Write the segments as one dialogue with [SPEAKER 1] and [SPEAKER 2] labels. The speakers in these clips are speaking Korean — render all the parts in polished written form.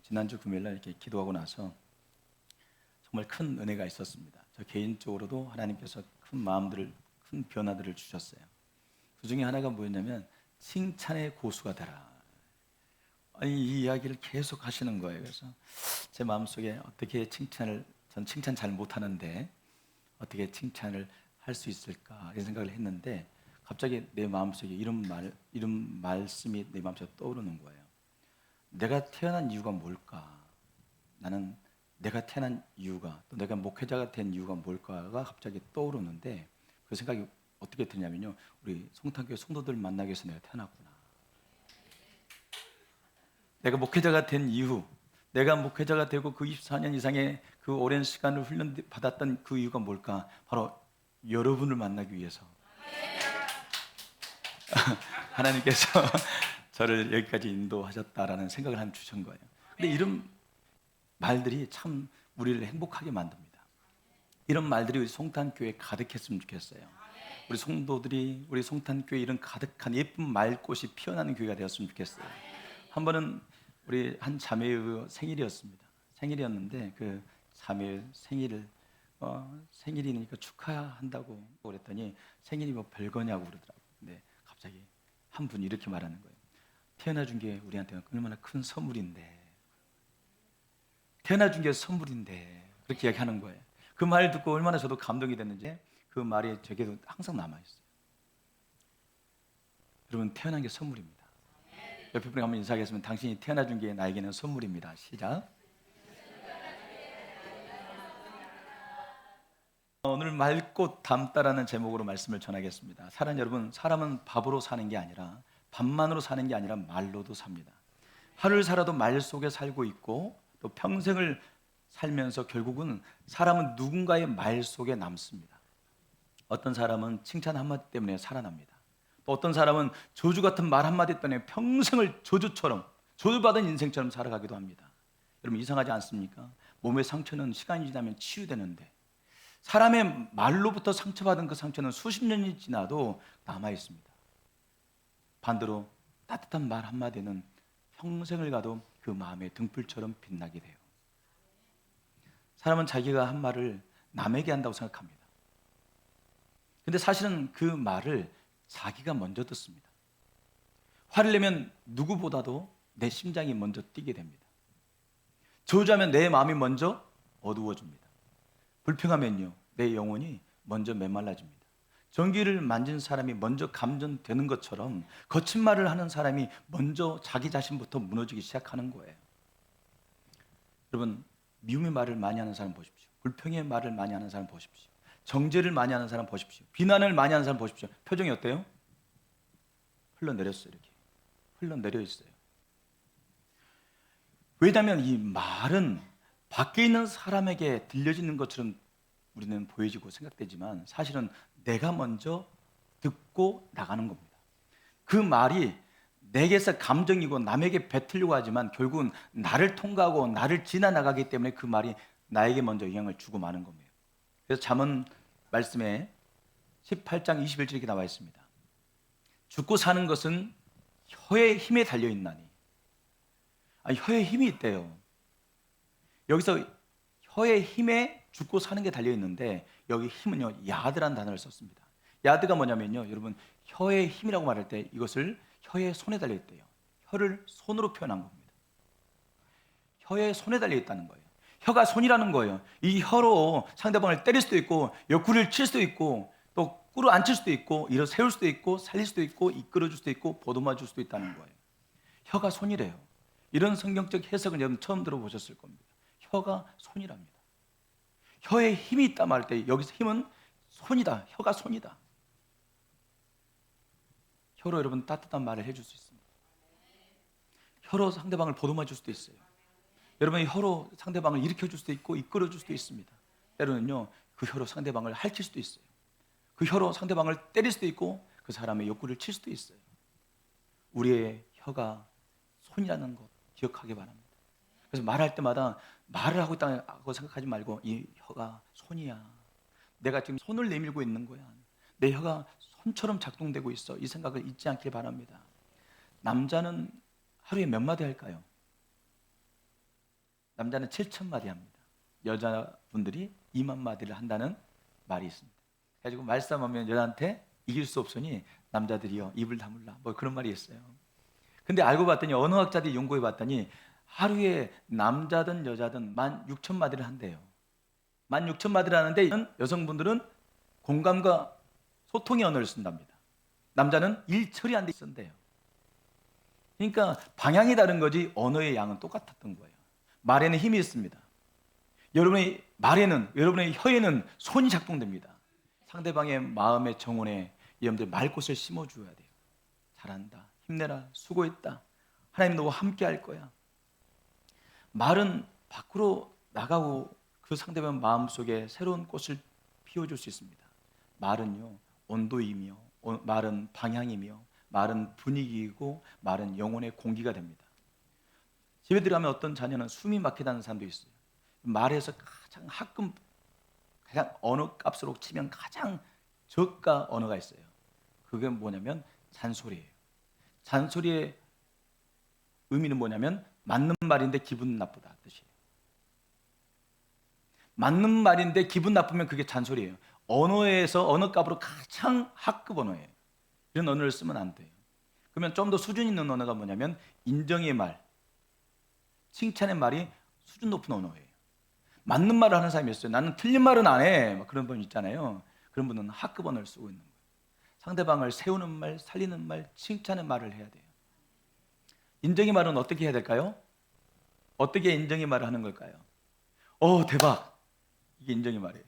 [SPEAKER 1] 지난주 금요일날 이렇게 기도하고 나서 정말 큰 은혜가 있었습니다. 저 개인적으로도 하나님께서 큰 변화들을 주셨어요. 그 중에 하나가 뭐였냐면 칭찬의 고수가 되라. 아니, 이 이야기를 계속 하시는 거예요. 그래서 제 마음속에 전 칭찬 잘 못하는데 어떻게 칭찬을 할 수 있을까 이런 생각을 했는데 갑자기 내 마음속에 이런 말씀이 내 마음속에 떠오르는 거예요. 내가 태어난 이유가 뭘까? 나는 내가 태어난 이유가, 또 내가 목회자가 된 이유가 뭘까가 갑자기 떠오르는데 그 생각이 어떻게 드냐면요, 우리 송탄교회 성도들 만나기 위해서 내가 태어났구나. 내가 목회자가 된 이유, 내가 목회자가 되고 그 24년 이상의 그 오랜 시간을 훈련받았던 그 이유가 뭘까? 바로 여러분을 만나기 위해서. 하나님께서 저를 여기까지 인도하셨다라는 생각을 한 주신 거예요. 근데 이런 말들이 참 우리를 행복하게 만듭니다. 이런 말들이 우리 송탄교회에 가득했으면 좋겠어요. 우리 성도들이 우리 송탄교회에 이런 가득한 예쁜 말꽃이 피어나는 교회가 되었으면 좋겠어요. 한 번은 우리 한 자매의 생일이었습니다. 생일이었는데 그 자매 생일이니까 축하한다고 그랬더니 생일이 뭐 별거냐고 그러더라고요. 근데 갑자기 한 분이 이렇게 말하는 거예요. 태어나준 게 우리한테는 얼마나 큰 선물인데, 태어나준 게 선물인데, 그렇게 이야기하는 거예요. 그 말 듣고 얼마나 저도 감동이 됐는지 그 말이 제게도 항상 남아있어요. 여러분, 태어난 게 선물입니다. 옆에 분이 한번 인사하겠습니다. 당신이 태어나준 게 나에게는 선물입니다. 시작. 오늘 말꽃 담다라는 제목으로 말씀을 전하겠습니다. 여러분, 사람은 밥으로 사는 게 아니라, 밥만으로 사는 게 아니라 말로도 삽니다. 하루를 살아도 말 속에 살고 있고, 또 평생을 살면서 결국은 사람은 누군가의 말 속에 남습니다. 어떤 사람은 칭찬 한마디 때문에 살아납니다. 또 어떤 사람은 저주 같은 말 한마디 때문에 평생을 저주받은 인생처럼 살아가기도 합니다. 여러분, 이상하지 않습니까? 몸의 상처는 시간이 지나면 치유되는데 사람의 말로부터 상처받은 그 상처는 수십 년이 지나도 남아 있습니다. 반대로 따뜻한 말 한마디는 평생을 가도 그 마음의 등불처럼 빛나게 돼요. 사람은 자기가 한 말을 남에게 한다고 생각합니다. 근데 사실은 그 말을 자기가 먼저 듣습니다. 화를 내면 누구보다도 내 심장이 먼저 뛰게 됩니다. 저주하면 내 마음이 먼저 어두워집니다. 불평하면요, 내 영혼이 먼저 메말라집니다. 전기를 만진 사람이 먼저 감전되는 것처럼 거친 말을 하는 사람이 먼저 자기 자신부터 무너지기 시작하는 거예요. 여러분, 미움의 말을 많이 하는 사람 보십시오. 불평의 말을 많이 하는 사람 보십시오. 정죄를 많이 하는 사람 보십시오. 비난을 많이 하는 사람 보십시오. 표정이 어때요? 흘러내렸어요. 이렇게 흘러내려 있어요. 왜냐하면 이 말은 밖에 있는 사람에게 들려지는 것처럼 우리는 보여지고 생각되지만 사실은 내가 먼저 듣고 나가는 겁니다. 그 말이 내게서 감정이고 남에게 뱉으려고 하지만 결국은 나를 통과하고 나를 지나나가기 때문에 그 말이 나에게 먼저 영향을 주고 마는 겁니다. 그래서 잠언 말씀에 18장 21절 이렇게 나와 있습니다. 죽고 사는 것은 혀의 힘에 달려있나니. 혀에 힘이 있대요. 여기서 혀의 힘에 죽고 사는 게 달려있는데 여기 힘은요, 야드라는 단어를 썼습니다. 야드가 뭐냐면요, 여러분, 혀의 힘이라고 말할 때 이것을 혀의 손에 달려있대요. 혀를 손으로 표현한 겁니다. 혀의 손에 달려있다는 거예요. 혀가 손이라는 거예요. 이 혀로 상대방을 때릴 수도 있고 옆구리를 칠 수도 있고 또 꿇어 앉힐 수도 있고 일어 세울 수도 있고 살릴 수도 있고 이끌어줄 수도 있고 보듬어 줄 수도 있다는 거예요. 혀가 손이래요. 이런 성경적 해석을 여러분 처음 들어보셨을 겁니다. 혀가 손이랍니다. 혀에 힘이 있다 말할 때 여기서 힘은 손이다. 혀가 손이다. 혀로 여러분 따뜻한 말을 해줄 수 있습니다. 혀로 상대방을 보듬어 줄 수도 있어요. 여러분이 혀로 상대방을 일으켜줄 수도 있고 이끌어줄 수도 있습니다. 때로는요, 그 혀로 상대방을 핥힐 수도 있어요. 그 혀로 상대방을 때릴 수도 있고 그 사람의 욕구를 칠 수도 있어요. 우리의 혀가 손이라는 것 기억하기 바랍니다. 그래서 말할 때마다 말을 하고 있다고 생각하지 말고 이 혀가 손이야. 내가 지금 손을 내밀고 있는 거야. 내 혀가 손처럼 작동되고 있어. 이 생각을 잊지 않길 바랍니다. 남자는 하루에 몇 마디 할까요? 남자는 7,000마디 합니다. 여자분들이 2만 마디를 한다는 말이 있습니다. 그래가지고 말싸움하면 여자한테 이길 수 없으니 남자들이요 입을 다물라 뭐 그런 말이 있어요. 근데 알고 봤더니 언어학자들이 연구해 봤더니 하루에 남자든 여자든 16,000마디를 한대요. 16,000마디를 하는데 여성분들은 공감과 소통의 언어를 쓴답니다. 남자는 일처리 안 돼 있었대요. 그러니까 방향이 다른 거지 언어의 양은 똑같았던 거예요. 말에는 힘이 있습니다. 여러분의 말에는, 여러분의 혀에는 손이 작동됩니다. 상대방의 마음의 정원에 여러분들 말꽃을 심어줘야 돼요. 잘한다, 힘내라, 수고했다, 하나님 너와 함께 할 거야. 말은 밖으로 나가고 그 상대방 마음속에 새로운 꽃을 피워줄 수 있습니다. 말은요 온도이며, 말은 방향이며, 말은 분위기이고, 말은 영혼의 공기가 됩니다. 집에 들어가면 어떤 자녀는 숨이 막히다는 사람도 있어요. 말에서 가장 가장 언어 값으로 치면 가장 저가 언어가 있어요. 그게 뭐냐면 잔소리예요. 잔소리의 의미는 뭐냐면 맞는 말인데 기분 나쁘다 뜻이에요. 맞는 말인데 기분 나쁘면 그게 잔소리예요. 언어에서 언어 값으로 가장 하급 언어예요. 이런 언어를 쓰면 안 돼요. 그러면 좀 더 수준 있는 언어가 뭐냐면 인정의 말, 칭찬의 말이 수준 높은 언어예요. 맞는 말을 하는 사람이 있어요. 나는 틀린 말은 안 해. 그런 분 있잖아요. 그런 분은 하급 언어를 쓰고 있는 거예요. 상대방을 세우는 말, 살리는 말, 칭찬의 말을 해야 돼요. 인정의 말은 어떻게 해야 될까요? 어떻게 인정의 말을 하는 걸까요? 대박! 이게 인정의 말이에요.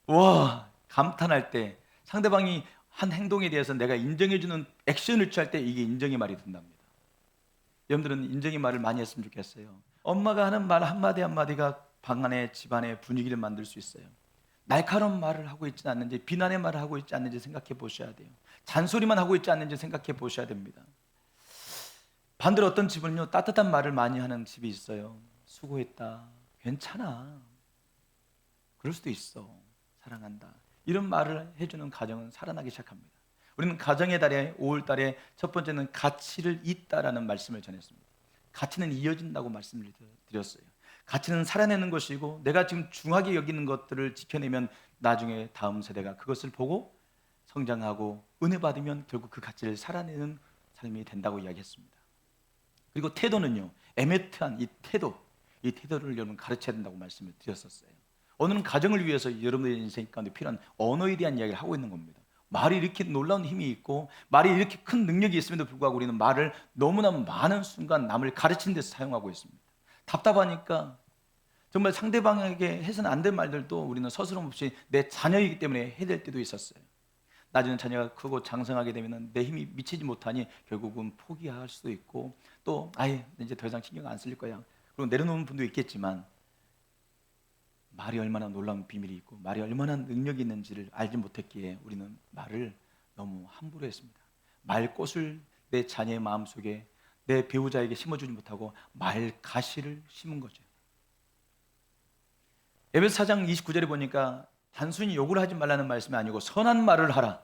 [SPEAKER 1] 와, 감탄할 때 상대방이 한 행동에 대해서 내가 인정해주는 액션을 취할 때 이게 인정의 말이 된답니다. 여러분들은 인정의 말을 많이 했으면 좋겠어요. 엄마가 하는 말 한마디 한마디가 방 안에 집안의 분위기를 만들 수 있어요. 날카로운 말을 하고 있지 않는지, 비난의 말을 하고 있지 않는지 생각해 보셔야 돼요. 잔소리만 하고 있지 않는지 생각해 보셔야 됩니다. 반대로 어떤 집은요 따뜻한 말을 많이 하는 집이 있어요. 수고했다, 괜찮아, 그럴 수도 있어, 사랑한다, 이런 말을 해주는 가정은 살아나기 시작합니다. 우리는 가정의 달에 5월 달에 첫 번째는 가치를 잇다라는 말씀을 전했습니다. 가치는 이어진다고 말씀을 드렸어요. 가치는 살아내는 것이고, 내가 지금 중하게 여기는 것들을 지켜내면 나중에 다음 세대가 그것을 보고 성장하고 은혜 받으면 결국 그 가치를 살아내는 삶이 된다고 이야기했습니다. 그리고 태도는요, 애매트한 이 태도를 여러분 가르쳐야 된다고 말씀을 드렸었어요. 오늘은 가정을 위해서 여러분의 인생 가운데 필요한 언어에 대한 이야기를 하고 있는 겁니다. 말이 이렇게 놀라운 힘이 있고, 말이 이렇게 큰 능력이 있음에도 불구하고 우리는 말을 너무나 많은 순간 남을 가르치는 데서 사용하고 있습니다. 답답하니까 정말 상대방에게 해서는 안 될 말들도 우리는 서스럼 없이 내 자녀이기 때문에 해야 될 때도 있었어요. 나중에 자녀가 크고 장성하게 되면 내 힘이 미치지 못하니 결국은 포기할 수도 있고, 또 아예 이제 더 이상 신경 안 쓸 거야, 그리고 내려놓는 분도 있겠지만, 말이 얼마나 놀라운 비밀이 있고 말이 얼마나 능력이 있는지를 알지 못했기에 우리는 말을 너무 함부로 했습니다. 말꽃을 내 자녀의 마음속에, 내 배우자에게 심어주지 못하고 말가시를 심은 거죠. 에베소 4장 29절에 보니까 단순히 욕을 하지 말라는 말씀이 아니고 선한 말을 하라,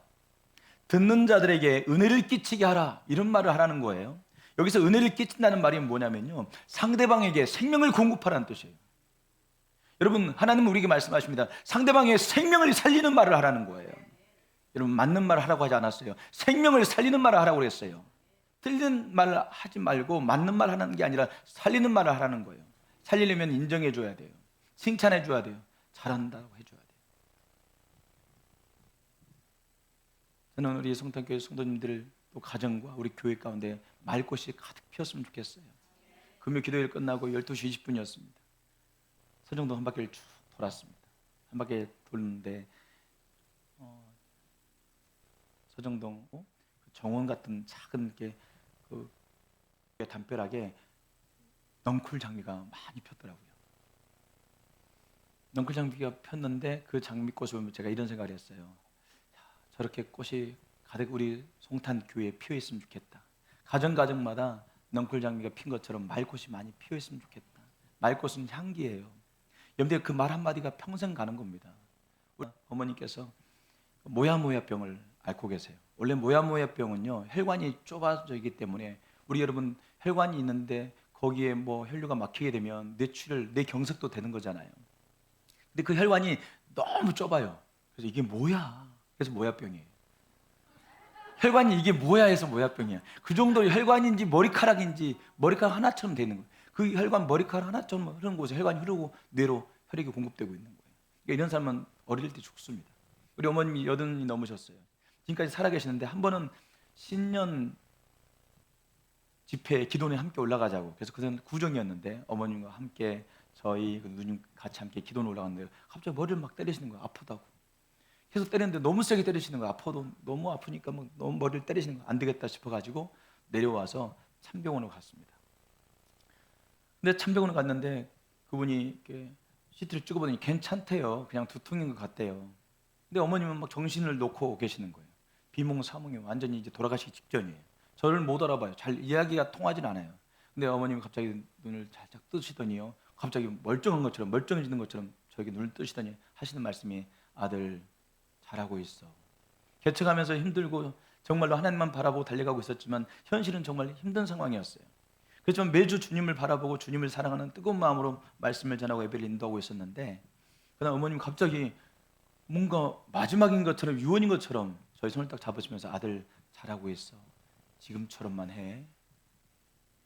[SPEAKER 1] 듣는 자들에게 은혜를 끼치게 하라, 이런 말을 하라는 거예요. 여기서 은혜를 끼친다는 말이 뭐냐면요, 상대방에게 생명을 공급하라는 뜻이에요. 여러분, 하나님은 우리에게 말씀하십니다. 상대방의 생명을 살리는 말을 하라는 거예요. 여러분, 맞는 말을 하라고 하지 않았어요. 생명을 살리는 말을 하라고 그랬어요. 틀린 말을 하지 말고 맞는 말 하는 게 아니라 살리는 말을 하라는 거예요. 살리려면 인정해 줘야 돼요. 칭찬해 줘야 돼요. 잘한다고 해줘야 돼요. 저는 우리 성탄교회 성도님들, 또 가정과 우리 교회 가운데 말꽃이 가득 피었으면 좋겠어요. 금요 기도일 끝나고 12시 20분이었습니다. 서정동 한 바퀴를 쭉 돌았습니다. 한 바퀴 돌는데 서정동 정원 같은 작은 게 담벼락에 넝쿨 장미가 많이 폈더라고요. 넝쿨 장미가 폈는데 그 장미꽃을 보면 제가 이런 생각을 했어요. 저렇게 꽃이 가득 우리 송탄 교회에 피어 있으면 좋겠다. 가정마다 넝쿨 장미가 핀 것처럼 말꽃이 많이 피어 있으면 좋겠다. 말꽃은 향기예요. 여러분들 그 말 한마디가 평생 가는 겁니다. 우리 어머니께서 모야모야병을 앓고 계세요. 원래 모야모야병은요, 혈관이 좁아져 있기 때문에 우리 여러분 혈관이 있는데 거기에 뭐 혈류가 막히게 되면 뇌출혈, 뇌경색도 되는 거잖아요. 근데 그 혈관이 너무 좁아요. 그래서 이게 뭐야? 그래서 모야병이에요. 혈관이 이게 뭐야 해서 모야병이야. 그 정도 혈관인지 머리카락인지 머리카락 하나처럼 돼 있는 거예요. 그 혈관 머리카락 하나처럼 흐르는 곳에 혈관이 흐르고 뇌로 혈액이 공급되고 있는 거예요. 그러니까 이런 사람은 어릴 때 죽습니다. 우리 어머님이 80이 넘으셨어요. 지금까지 살아계시는데 한 번은 신년 집회에 기도원에 함께 올라가자고. 그래서 그때는 구정이었는데 어머님과 함께 저희 그 누님 같이 함께 기도원에 올라갔는데 갑자기 머리를 막 때리시는 거예요. 아프다고. 계속 때리는데 너무 세게 때리시는 거예요. 아파도 너무 아프니까 막 너무 머리를 때리시는 거예요. 안 되겠다 싶어가지고 내려와서 참병원으로 갔습니다. 근데 참병원을 갔는데 그분이 이렇게 CT를 찍어보더니 괜찮대요. 그냥 두통인 것 같대요. 근데 어머님은 막 정신을 놓고 계시는 거예요. 비몽사몽이 완전히 이제 돌아가시기 직전이에요. 저를 못 알아봐요. 잘 이야기가 통하진 않아요. 근데 어머님이 갑자기 눈을 살짝 뜨시더니요. 갑자기 멀쩡한 것처럼 멀쩡해지는 것처럼 저에게 눈을 뜨시더니 하시는 말씀이 아들 잘하고 있어. 개척하면서 힘들고 정말로 하나님만 바라보고 달려가고 있었지만 현실은 정말 힘든 상황이었어요. 그렇지만 매주 주님을 바라보고 주님을 사랑하는 뜨거운 마음으로 말씀을 전하고 예배를 인도하고 있었는데 그다음 어머님 갑자기 뭔가 마지막인 것처럼 유언인 것처럼 저희 손을 딱 잡으시면서 아들 잘하고 있어. 지금처럼만 해.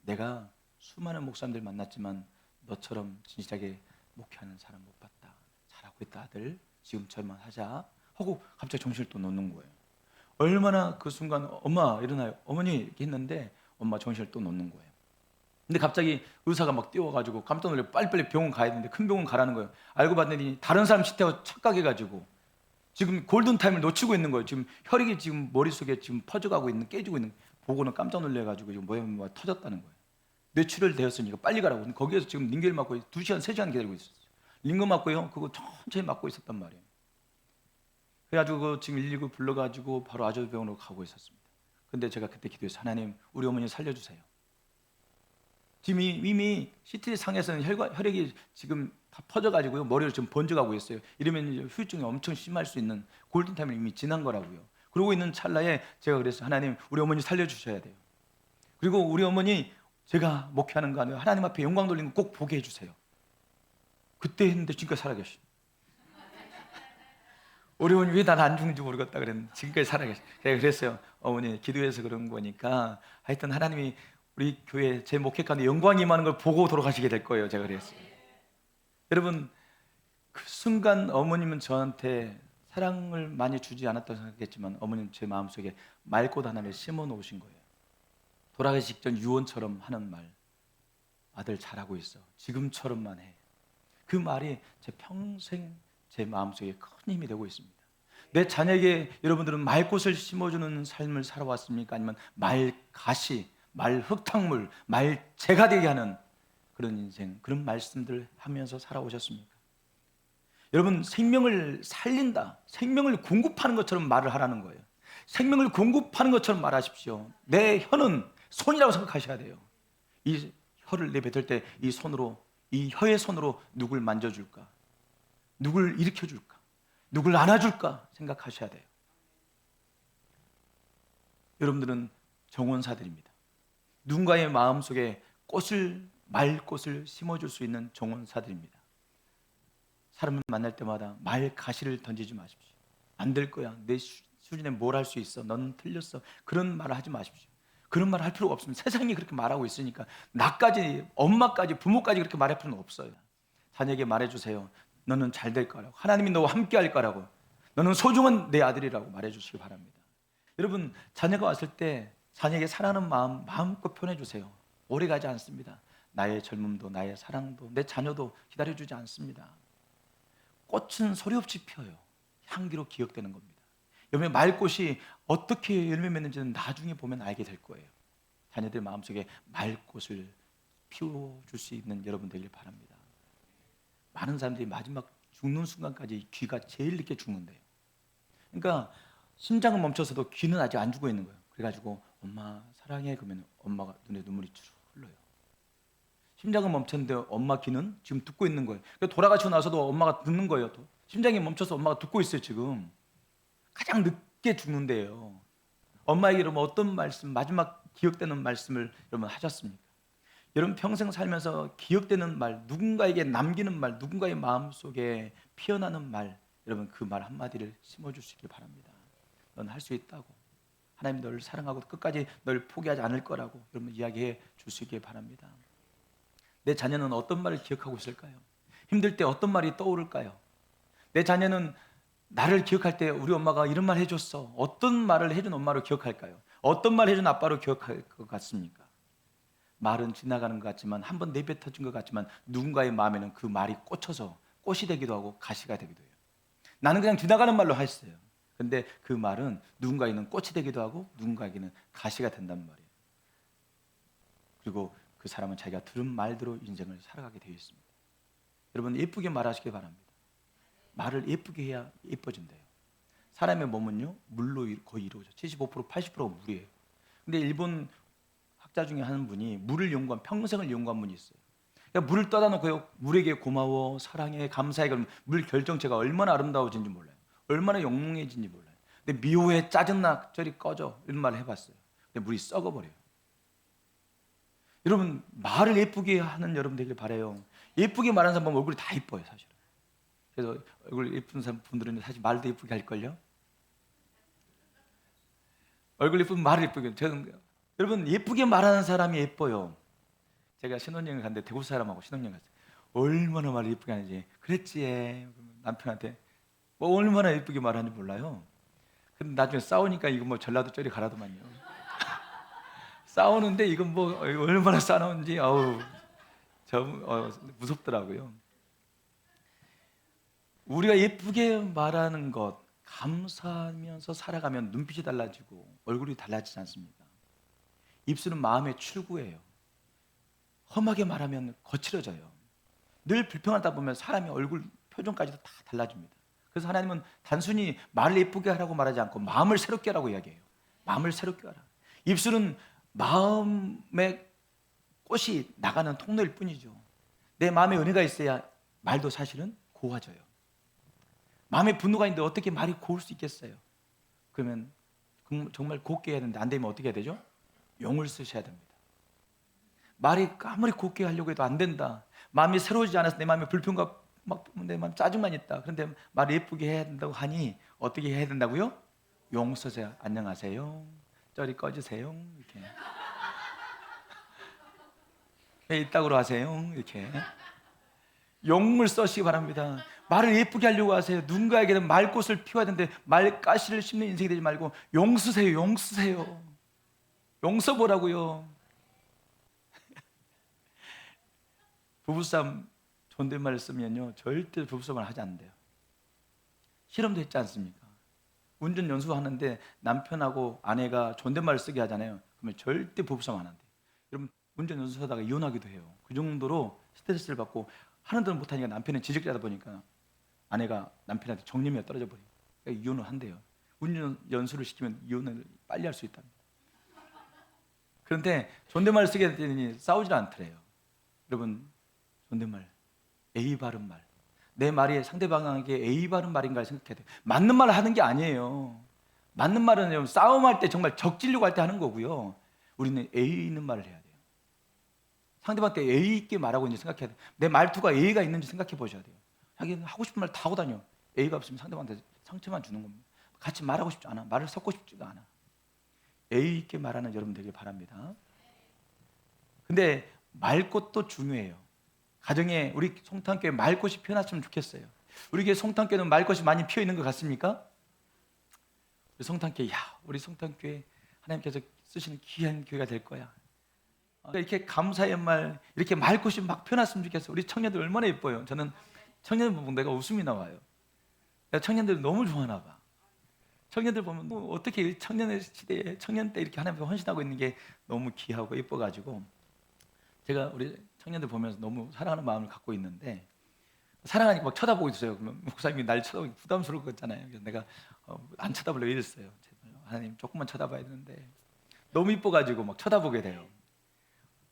[SPEAKER 1] 내가 수많은 목사님들 만났지만 너처럼 진실하게 목회하는 사람 못 봤다. 잘하고 있다 아들. 지금처럼만 하자. 하고 갑자기 정신을 또 놓는 거예요. 얼마나 그 순간 엄마 일어나요. 어머니 이렇게 했는데 엄마 정신을 또 놓는 거예요. 근데 갑자기 의사가 막 뛰어와가지고 깜짝 놀래 빨리빨리 병원 가야 되는데 큰 병원 가라는 거예요. 알고 봤더니 다른 사람 시태하고 착각해가지고 지금 골든타임을 놓치고 있는 거예요. 지금 혈액이 지금 머릿속에 지금 퍼져가고 있는 깨지고 있는 보고는 깜짝 놀래가지고 지금 뭐야 터졌다는 거예요. 뇌출혈 되었으니까 빨리 가라고. 근데 거기에서 지금 링겔 맞고 2시간 3시간 기다리고 있었어요. 링거 맞고요. 그거 천천히 맞고 있었단 말이에요. 그래가지고 지금 119 불러가지고 바로 아주병원으로 가고 있었습니다. 근데 제가 그때 기도해서 하나님 우리 어머니 살려주세요. 지금 이미 CT 상에서는 혈액이 지금 다 퍼져가지고요. 머리로 지금 번져가고 있어요. 이러면 후유증이 엄청 심할 수 있는 골든타임이 이미 지난 거라고요. 그러고 있는 찰나에 제가 그랬어요. 하나님 우리 어머니 살려주셔야 돼요. 그리고 우리 어머니 제가 목회하는 거 아니에요. 하나님 앞에 영광 돌리는 거 꼭 보게 해주세요. 그때 했는데 지금까지 살아계셔. 우리 어머니 왜 난 안 죽는지 모르겠다 그랬는데 지금까지 살아계셔. 제가 그랬어요. 어머니 기도해서 그런 거니까 하여튼 하나님이 우리 교회 제 목회 가운데 영광이 임하는 걸 보고 돌아가시게 될 거예요. 제가 그랬어요. 여러분 그 순간 어머님은 저한테 사랑을 많이 주지 않았다고 생각했지만 어머니는 제 마음속에 말꽃 하나를 심어 놓으신 거예요. 돌아가시 직전 유언처럼 하는 말. 아들 잘하고 있어. 지금처럼만 해. 그 말이 제 평생 제 마음속에 큰 힘이 되고 있습니다. 내 자녀에게 여러분들은 말꽃을 심어주는 삶을 살아왔습니까? 아니면 말가시, 말흙탕물, 말재가 되게 하는 그런 인생, 그런 말씀들을 하면서 살아오셨습니까? 여러분 생명을 살린다, 생명을 공급하는 것처럼 말을 하라는 거예요. 생명을 공급하는 것처럼 말하십시오. 내 혀는 손이라고 생각하셔야 돼요. 이 혀를 내뱉을 때 이 손으로, 이 혀의 손으로 누굴 만져줄까? 누굴 일으켜줄까? 누굴 안아줄까? 생각하셔야 돼요. 여러분들은 정원사들입니다. 누군가의 마음속에 꽃을, 말꽃을 심어줄 수 있는 정원사들입니다. 사람을 만날 때마다 말 가시를 던지지 마십시오. 안 될 거야. 내 수준에 뭘 할 수 있어. 넌 틀렸어. 그런 말을 하지 마십시오. 그런 말을 할 필요가 없습니다. 세상이 그렇게 말하고 있으니까 나까지, 엄마까지, 부모까지 그렇게 말할 필요는 없어요. 자녀에게 말해주세요. 너는 잘 될 거라고. 하나님이 너와 함께 할 거라고. 너는 소중한 내 아들이라고 말해주시기 바랍니다. 여러분 자녀가 왔을 때 자녀에게 사랑하는 마음 마음껏 표현해주세요. 오래가지 않습니다. 나의 젊음도 나의 사랑도 내 자녀도 기다려주지 않습니다. 꽃은 소리 없이 피어요. 향기로 기억되는 겁니다. 여러분의 말꽃이 어떻게 열매 맺는지는 나중에 보면 알게 될 거예요. 자녀들 마음속에 말꽃을 피워줄 수 있는 여러분 되길 바랍니다. 많은 사람들이 마지막 죽는 순간까지 귀가 제일 늦게 죽는데요. 그러니까 심장은 멈춰서도 귀는 아직 안 죽어 있는 거예요. 그래가지고 엄마 사랑해 그러면 엄마가 눈에 눈물이 쭉 흘러요. 심장은 멈췄는데 엄마 귀는 지금 듣고 있는 거예요. 돌아가시고 나서도 엄마가 듣는 거예요. 또. 심장이 멈춰서 엄마가 듣고 있어요. 지금 가장 늦게 죽는데요. 엄마에게 여러분 어떤 말씀, 마지막 기억되는 말씀을 여러분 하셨습니까? 여러분 평생 살면서 기억되는 말, 누군가에게 남기는 말, 누군가의 마음속에 피어나는 말, 여러분 그 말 한마디를 심어줄 수 있길 바랍니다. 넌 할 수 있다고, 하나님 너를 사랑하고 끝까지 널 포기하지 않을 거라고 여러분 이야기해 줄 수 있길 바랍니다. 내 자녀는 어떤 말을 기억하고 있을까요? 힘들 때 어떤 말이 떠오를까요? 내 자녀는 나를 기억할 때 우리 엄마가 이런 말 해줬어, 어떤 말을 해준 엄마로 기억할까요? 어떤 말 해준 아빠로 기억할 것 같습니까? 말은 지나가는 것 같지만, 한번 내뱉어진 것 같지만 누군가의 마음에는 그 말이 꽂혀서 꽃이 되기도 하고 가시가 되기도 해요. 나는 그냥 지나가는 말로 했어요. 근데 그 말은 누군가에게는 꽃이 되기도 하고 누군가에게는 가시가 된단 말이에요. 그리고 그 사람은 자기가 들은 말대로 인생을 살아가게 되어 있습니다. 여러분 예쁘게 말하시기 바랍니다. 말을 예쁘게 해야 예뻐진대요. 사람의 몸은요 물로 거의 이루어져 75% 80%가 물이에요. 근데 일본 학자 중에 한 분이 물을 연구한, 평생을 연구한 분이 있어요. 그러니까 물을 떠다 놓고요, 물에게 고마워, 사랑해, 감사해, 그러면 물 결정체가 얼마나 아름다워진지 몰라요. 얼마나 영롱해진지 몰라요. 근데 미워해, 짜증나, 저리 꺼져 이런 말을 해봤어요. 근데 물이 썩어버려요. 여러분 말을 예쁘게 하는 여러분 되길 바라요. 예쁘게 말하는 사람 보면 얼굴이 다 예뻐요 사실은. 그래서 얼굴 예쁜 사람 분들은 사실 말도 예쁘게 할걸요. 얼굴 예쁘면 말을 예쁘게. 여러분 예쁘게 말하는 사람이 예뻐요. 제가 신혼여행 갔는데 대구 사람하고 신혼여행 갔어요. 얼마나 말을 예쁘게 하는지. 그랬지 남편한테 뭐 얼마나 예쁘게 말하는지 몰라요. 근데 나중에 싸우니까 이거 뭐 전라도 저리 가라더만요. 싸우는데 이건 뭐 얼마나 싸우는지 아우 무섭더라고요. 우리가 예쁘게 말하는 것, 감사하면서 살아가면 눈빛이 달라지고 얼굴이 달라지지 않습니까? 입술은 마음의 출구예요. 험하게 말하면 거칠어져요. 늘 불평하다 보면 사람의 얼굴 표정까지도 다 달라집니다. 그래서 하나님은 단순히 말을 예쁘게 하라고 말하지 않고 마음을 새롭게 하라고 이야기해요. 마음을 새롭게 하라. 입술은 마음의 꽃이 나가는 통로일 뿐이죠. 내 마음에 은혜가 있어야 말도 사실은 고와져요. 마음에 분노가 있는데 어떻게 말이 고울 수 있겠어요? 그러면 정말 곱게 해야 되는데 안 되면 어떻게 해야 되죠? 용을 쓰셔야 됩니다. 말이 아무리 곱게 하려고 해도 안 된다. 마음이 새로워지지 않아서 내 마음에 불평과 내 마음 짜증만 있다. 그런데 말을 예쁘게 해야 된다고 하니 어떻게 해야 된다고요? 용 쓰세요. 안녕하세요. 저리 꺼주세요. 이렇게. 왜 이따구로 하세요? 이렇게. 용을 써시기 바랍니다. 말을 예쁘게 하려고 하세요. 누군가에게는 말꽃을 피워야 되는데 말가시를 심는 인생이 되지 말고 용 쓰세요. 용 쓰세요. 용 써보라고요. 부부싸움 존댓말을 쓰면요 절대 부부싸움을 하지 않는데요. 실험도 했지 않습니까? 운전 연수하는데 남편하고 아내가 존댓말을 쓰게 하잖아요. 그러면 절대 부부싸움 안 한대요. 여러분 운전 연수하다가 이혼하기도 해요. 그 정도로 스트레스를 받고 하는 데는 못하니까 남편은 지적자다 보니까 아내가 남편한테 정념이 떨어져 버리고 그러니까 이혼을 한대요. 운전 연수를 시키면 이혼을 빨리 할 수 있답니다. 그런데 존댓말을 쓰게 되더니 싸우질 않더래요. 여러분 존댓말, 예의 바른 말. 내 말이 상대방에게 예의 바른 말인가 생각해야 돼요. 맞는 말을 하는 게 아니에요. 맞는 말은 싸움할 때 정말 적지려고 할 때 하는 거고요. 우리는 예의 있는 말을 해야 돼요. 상대방한테 예의 있게 말하고 있는지 생각해야 돼요. 내 말투가 예의가 있는지 생각해 보셔야 돼요. 자기는 하고 싶은 말 다 하고 다녀. 예의가 없으면 상대방한테 상처만 주는 겁니다. 같이 말하고 싶지 않아. 말을 섞고 싶지가 않아. 예의 있게 말하는 여러분 되길 바랍니다. 근데 말꽃도 중요해요. 가정에 우리 송탄교회 말꽃이 피어났으면 좋겠어요. 우리 교회 송탄교회는 말꽃이 많이 피어 있는 것 같습니까? 우리 송탄교회, 우리 송탄교회 하나님께서 쓰시는 귀한 교회가 될 거야. 이렇게 감사의 말, 이렇게 말꽃이 막 피어났으면 좋겠어요. 우리 청년들 얼마나 예뻐요. 저는 청년들 보면 내가 웃음이 나와요. 내가 청년들 너무 좋아하나 봐. 청년들 보면 어떻게 청년의 시대에 청년 때 이렇게 하나님께 헌신하고 있는 게 너무 귀하고 예뻐가지고 제가 우리 청년들 보면서 너무 사랑하는 마음을 갖고 있는데 사랑하니까 막 쳐다보고 있어요. 그러면 목사님이 날 쳐다보기 부담스러울 것 같잖아요. 그래서 내가 안 쳐다보려고 이랬어요. 제발 하나님 조금만 쳐다봐야 되는데 너무 이뻐가지고 막 쳐다보게 돼요.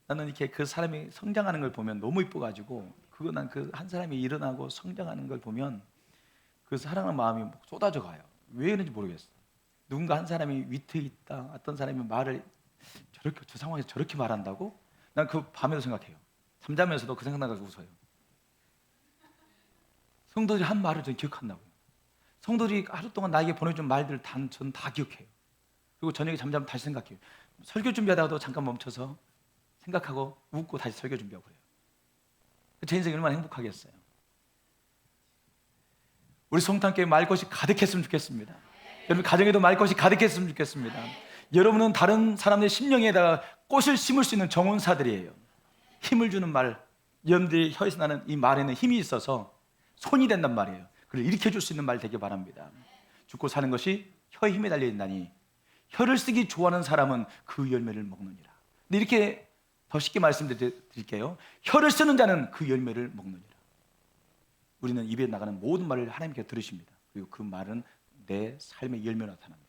[SPEAKER 1] 나는 이렇게 그 사람이 성장하는 걸 보면 너무 이뻐가지고 난 그 한 사람이 일어나고 성장하는 걸 보면 그 사랑하는 마음이 쏟아져 가요. 왜 그런지 모르겠어. 누군가 한 사람이 위트에 있다. 어떤 사람이 말을 저렇게 저 상황에서 저렇게 말한다고? 난 그 밤에도 생각해요. 잠자면서도 그 생각나서 웃어요. 성도들이 한 말을 전 기억한다고요. 성도들이 하루 동안 나에게 보내준 말들을 저는 다 기억해요. 그리고 저녁에 잠자면 다시 생각해요. 설교 준비하다가도 잠깐 멈춰서 생각하고 웃고 다시 설교 준비하고 그래요. 제 인생이 얼마나 행복하겠어요. 우리 성탄교회 말 것이 가득했으면 좋겠습니다. 여러분 가정에도 말 것이 가득했으면 좋겠습니다. 여러분은 다른 사람의 심령에다가 꽃을 심을 수 있는 정원사들이에요. 힘을 주는 말, 여러분들이 혀에서 나는 이 말에는 힘이 있어서 손이 된단 말이에요. 그걸 일으켜줄 수 있는 말 되길 바랍니다. 죽고 사는 것이 혀에 힘에 달려있다니 혀를 쓰기 좋아하는 사람은 그 열매를 먹느니라. 근데 이렇게 더 쉽게 말씀드릴게요. 혀를 쓰는 자는 그 열매를 먹느니라. 우리는 입에 나가는 모든 말을 하나님께 들으십니다. 그리고 그 말은 내 삶의 열매로 나타납니다.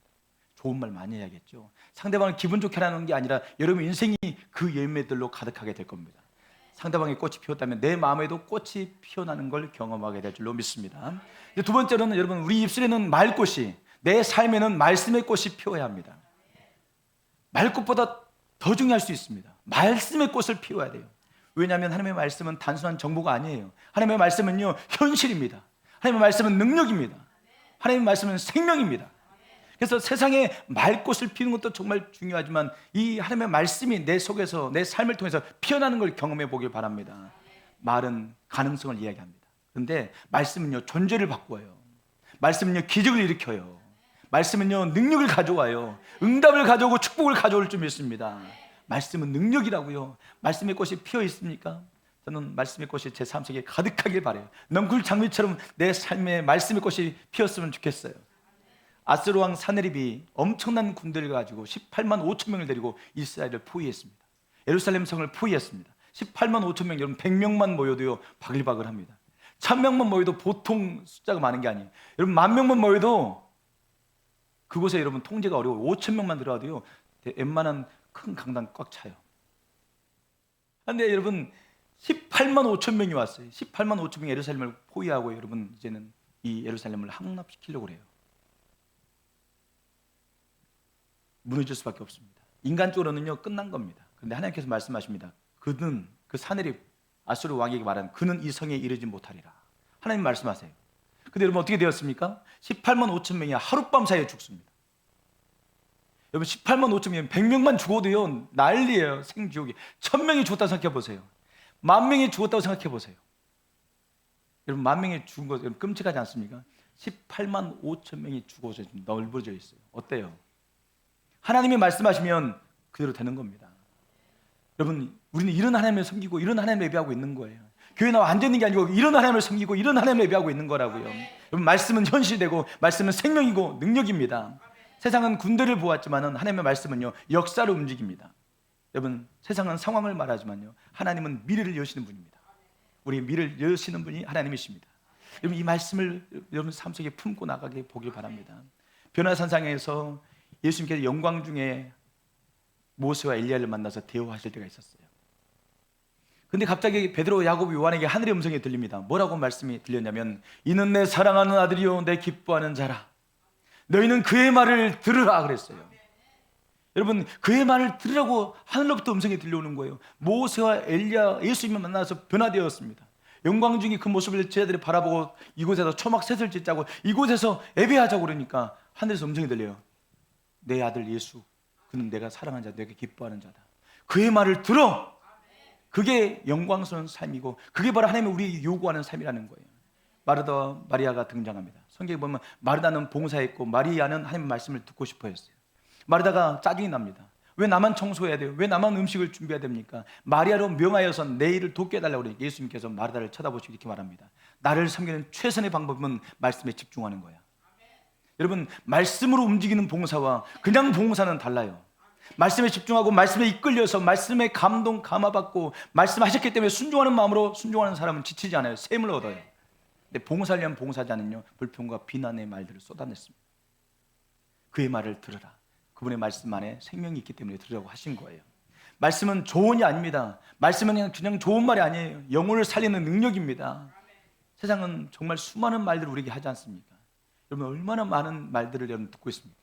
[SPEAKER 1] 좋은 말 많이 해야겠죠. 상대방을 기분 좋게 하는 게 아니라 여러분 인생이 그 열매들로 가득하게 될 겁니다. 상대방의 꽃이 피었다면 내 마음에도 꽃이 피어나는 걸 경험하게 될 줄로 믿습니다. 두 번째로는 여러분 우리 입술에는 말꽃이, 내 삶에는 말씀의 꽃이 피어야 합니다. 말꽃보다 더 중요할 수 있습니다. 말씀의 꽃을 피워야 돼요. 왜냐하면 하나님의 말씀은 단순한 정보가 아니에요. 하나님의 말씀은요 현실입니다. 하나님의 말씀은 능력입니다. 하나님의 말씀은 생명입니다. 그래서 세상에 말꽃을 피우는 것도 정말 중요하지만 이 하나님의 말씀이 내 속에서 내 삶을 통해서 피어나는 걸 경험해 보길 바랍니다. 말은 가능성을 이야기합니다. 그런데 말씀은요 존재를 바꾸어요. 말씀은요 기적을 일으켜요. 말씀은요 능력을 가져와요. 응답을 가져오고 축복을 가져올 줄 믿습니다. 말씀은 능력이라고요. 말씀의 꽃이 피어 있습니까? 저는 말씀의 꽃이 제 삶 속에 가득하길 바라요. 넝쿨 장미처럼 내 삶에 말씀의 꽃이 피었으면 좋겠어요. 아스로 왕 사네립이 엄청난 군대를 가지고 18만 5천 명을 데리고 이스라엘을 포위했습니다. 예루살렘 성을 포위했습니다. 18만 5천 명, 여러분 100명만 모여도요 바글바글합니다. 1000명만 모여도 보통 숫자가 많은 게 아니에요. 여러분 10,000명만 모여도 그곳에 여러분 통제가 어려워요. 5,000명만 들어와도요 웬만한 큰 강당 꽉 차요. 그런데 여러분 18만 5천 명이 왔어요. 18만 5천 명이 예루살렘을 포위하고 여러분 이제는 이 예루살렘을 함락시키려고 해요. 무너질 수밖에 없습니다. 인간적으로는요 끝난 겁니다. 그런데 하나님께서 말씀하십니다. 그는 그 사네립 아수르 왕에게 말한 그는 이 성에 이르지 못하리라. 하나님 말씀하세요. 근데 여러분 어떻게 되었습니까? 18만 5천 명이 하룻밤 사이에 죽습니다. 여러분 18만 5천 명 100명만 죽어도요 난리예요. 생지옥이. 1000명이 죽었다고 생각해 보세요. 10,000명이 죽었다고 생각해 보세요. 여러분 10,000명이 죽은 거 여러분 끔찍하지 않습니까? 18만 5천 명이 죽어서 넓어져 있어요. 어때요? 하나님이 말씀하시면 그대로 되는 겁니다. 여러분 우리는 이런 하나님을 섬기고 이런 하나님을 예배하고 있는 거예요. 교회 나와 앉아있는 게 아니고 이런 하나님을 섬기고 이런 하나님을 예배하고 있는 거라고요. 여러분 말씀은 현실되고 말씀은 생명이고 능력입니다. 세상은 군대를 보았지만 하나님의 말씀은요 역사를 움직입니다. 여러분 세상은 상황을 말하지만요 하나님은 미래를 여시는 분입니다. 우리 미래를 여시는 분이 하나님이십니다. 여러분 이 말씀을 여러분 삶 속에 품고 나가게 보길 바랍니다. 변화산상에서 예수님께서 영광 중에 모세와 엘리야를 만나서 대화하실 때가 있었어요. 근데 갑자기 베드로, 야고보, 요한에게 하늘의 음성이 들립니다. 뭐라고 말씀이 들렸냐면 이는 내 사랑하는 아들이요 내 기뻐하는 자라. 너희는 그의 말을 들으라 그랬어요. 여러분 그의 말을 들으라고 하늘로부터 음성이 들려오는 거예요. 모세와 엘리야, 예수님을 만나서 변화되었습니다. 영광 중에 그 모습을 제자들이 바라보고 이곳에서 초막 셋을 짓자고 이곳에서 예배하자고 그러니까 하늘에서 음성이 들려요. 내 아들 예수, 그는 내가 사랑하는 자, 내가 기뻐하는 자다. 그의 말을 들어. 그게 영광스러운 삶이고 그게 바로 하나님이 우리 요구하는 삶이라는 거예요. 마르다와 마리아가 등장합니다. 성경에 보면 마르다는 봉사했고 마리아는 하나님의 말씀을 듣고 싶어 했어요. 마르다가 짜증이 납니다. 왜 나만 청소해야 돼요? 왜 나만 음식을 준비해야 됩니까? 마리아로 명하여서 내 일을 돕게 해달라고 그러니까 예수님께서 마르다를 쳐다보시고 이렇게 말합니다. 나를 섬기는 최선의 방법은 말씀에 집중하는 거야. 여러분 말씀으로 움직이는 봉사와 그냥 봉사는 달라요. 말씀에 집중하고 말씀에 이끌려서 말씀에 감동 감화받고 말씀하셨기 때문에 순종하는 마음으로 순종하는 사람은 지치지 않아요. 샘을 얻어요. 근데 봉사를 위한 봉사자는요 불평과 비난의 말들을 쏟아냈습니다. 그의 말을 들으라. 그분의 말씀 안에 생명이 있기 때문에 들으라고 하신 거예요. 말씀은 조언이 아닙니다. 말씀은 그냥 좋은 말이 아니에요. 영혼을 살리는 능력입니다. 세상은 정말 수많은 말들을 우리에게 하지 않습니까? 여러분 얼마나 많은 말들을 여러분 듣고 있습니까?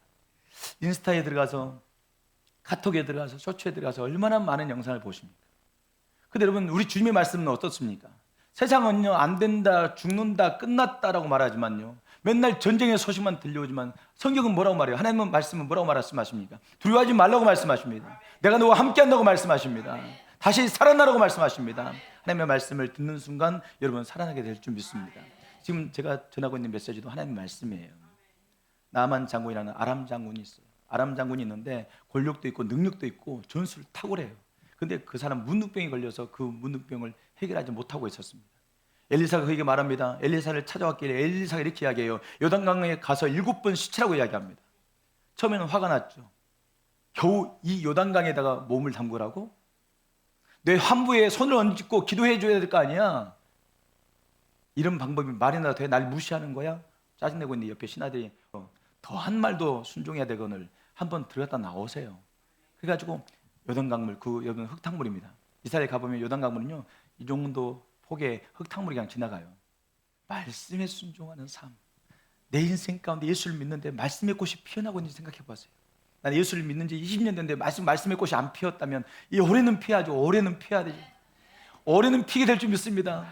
[SPEAKER 1] 인스타에 들어가서 카톡에 들어가서 쇼츠에 들어가서 얼마나 많은 영상을 보십니까? 근데 여러분, 우리 주님의 말씀은 어떻습니까? 세상은요, 안 된다, 죽는다, 끝났다라고 말하지만요, 맨날 전쟁의 소식만 들려오지만 성경은 뭐라고 말해요? 하나님의 말씀은 뭐라고 말씀하십니까? 두려워하지 말라고 말씀하십니다. 내가 너와 함께한다고 말씀하십니다. 다시 살아나라고 말씀하십니다. 하나님의 말씀을 듣는 순간 여러분 살아나게 될 줄 믿습니다. 지금 제가 전하고 있는 메시지도 하나님의 말씀이에요. 나만 장군이라는 아람 장군이 있어요. 아람 장군이 있는데 권력도 있고 능력도 있고 전술을 탁월해요. 근데 그 사람 문둥병이 걸려서 그 문둥병을 해결하지 못하고 있었습니다. 엘리사가 그에게 말합니다. 엘리사를 찾아왔길래 엘리사가 이렇게 이야기해요. 요단강에 가서 7번 씻으라고 이야기합니다. 처음에는 화가 났죠. 겨우 이 요단강에다가 몸을 담그라고? 내 환부에 손을 얹고 기도해 줘야 될 거 아니야. 이런 방법이 말이나 돼? 날 무시하는 거야? 짜증내고 있는데 옆에 신하들이 더 한 말도 순종해야 되거늘 한번 들어갔다 나오세요. 그래가지고 요단강물, 그 여기는 흙탕물입니다. 이스라엘 가보면 요단강물은요, 이 정도 폭의 흙탕물이 그냥 지나가요. 말씀에 순종하는 삶. 내 인생 가운데 예수를 믿는데 말씀의 꽃이 피어나고 있는지 생각해 보세요. 난 예수를 믿는 지 20년 됐는데 말씀의 꽃이 안 피었다면 이 올해는 피하죠. 올해는 피해야 되죠. 올해는 피게 될 줄 믿습니다.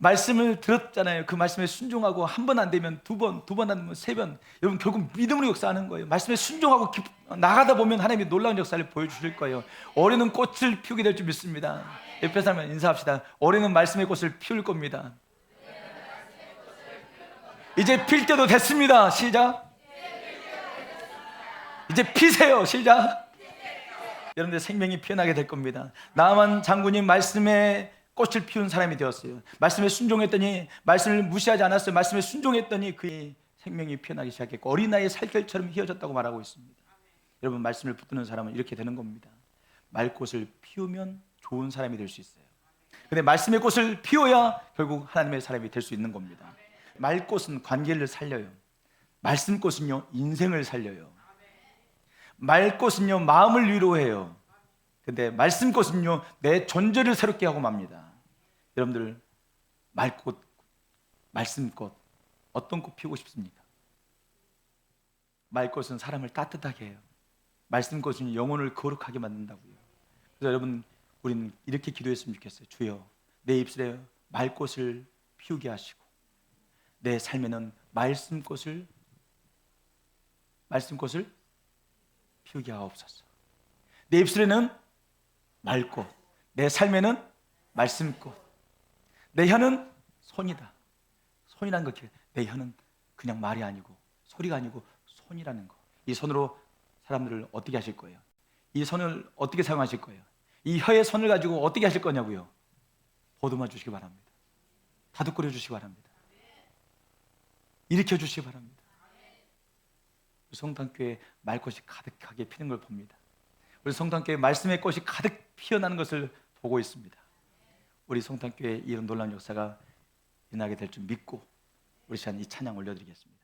[SPEAKER 1] 말씀을 들었잖아요. 그 말씀에 순종하고 한 번 안 되면 두 번, 두 번 안 되면 세 번. 여러분 결국 믿음으로 역사하는 거예요. 말씀에 순종하고 나가다 보면 하나님이 놀라운 역사를 보여주실 거예요. 올해는 꽃을 피우게 될 줄 믿습니다. 옆에 사람 인사합시다. 올해는 말씀의 꽃을 피울 겁니다. 이제 필 때도 됐습니다. 시작. 이제 피세요. 시작. 여러분들 생명이 피어나게 될 겁니다. 나만 장군이 말씀에 꽃을 피운 사람이 되었어요. 말씀에 순종했더니, 말씀을 무시하지 않았어요. 말씀에 순종했더니 그의 생명이 피어나기 시작했고 어린아이의 살결처럼 휘어졌다고 말하고 있습니다. 여러분, 말씀을 붙드는 사람은 이렇게 되는 겁니다. 말꽃을 피우면 좋은 사람이 될 수 있어요. 근데 말씀의 꽃을 피워야 결국 하나님의 사람이 될 수 있는 겁니다. 말꽃은 관계를 살려요. 말씀꽃은요, 인생을 살려요. 말꽃은요, 마음을 위로해요. 근데 말씀꽃은요, 내 존재를 새롭게 하고 맙니다. 여러분들, 말꽃, 말씀꽃, 어떤 꽃 피우고 싶습니까? 말꽃은 사람을 따뜻하게 해요. 말씀꽃은 영혼을 거룩하게 만든다고요. 그래서 여러분, 우리는 이렇게 기도했으면 좋겠어요. 주여, 내 입술에 말꽃을 피우게 하시고 내 삶에는 말씀꽃을 피우게 하옵소서. 내 입술에는 말꽃, 내 삶에는 말씀꽃. 내 혀는 손이다. 손이라는 거, 내 혀는 그냥 말이 아니고 소리가 아니고 손이라는 거. 이 손으로 사람들을 어떻게 하실 거예요? 이 손을 어떻게 사용하실 거예요? 이 혀의 손을 가지고 어떻게 하실 거냐고요? 보듬어 주시기 바랍니다. 다독거려 주시기 바랍니다. 일으켜 주시기 바랍니다. 성탄교회 말꽃이 가득하게 피는 걸 봅니다. 우리 성탄교회 말씀의 꽃이 가득 피어나는 것을 보고 있습니다. 우리 성탄교회 이런 놀라운 역사가 일어나게 될 줄 믿고 우리 시간 이 찬양 올려드리겠습니다.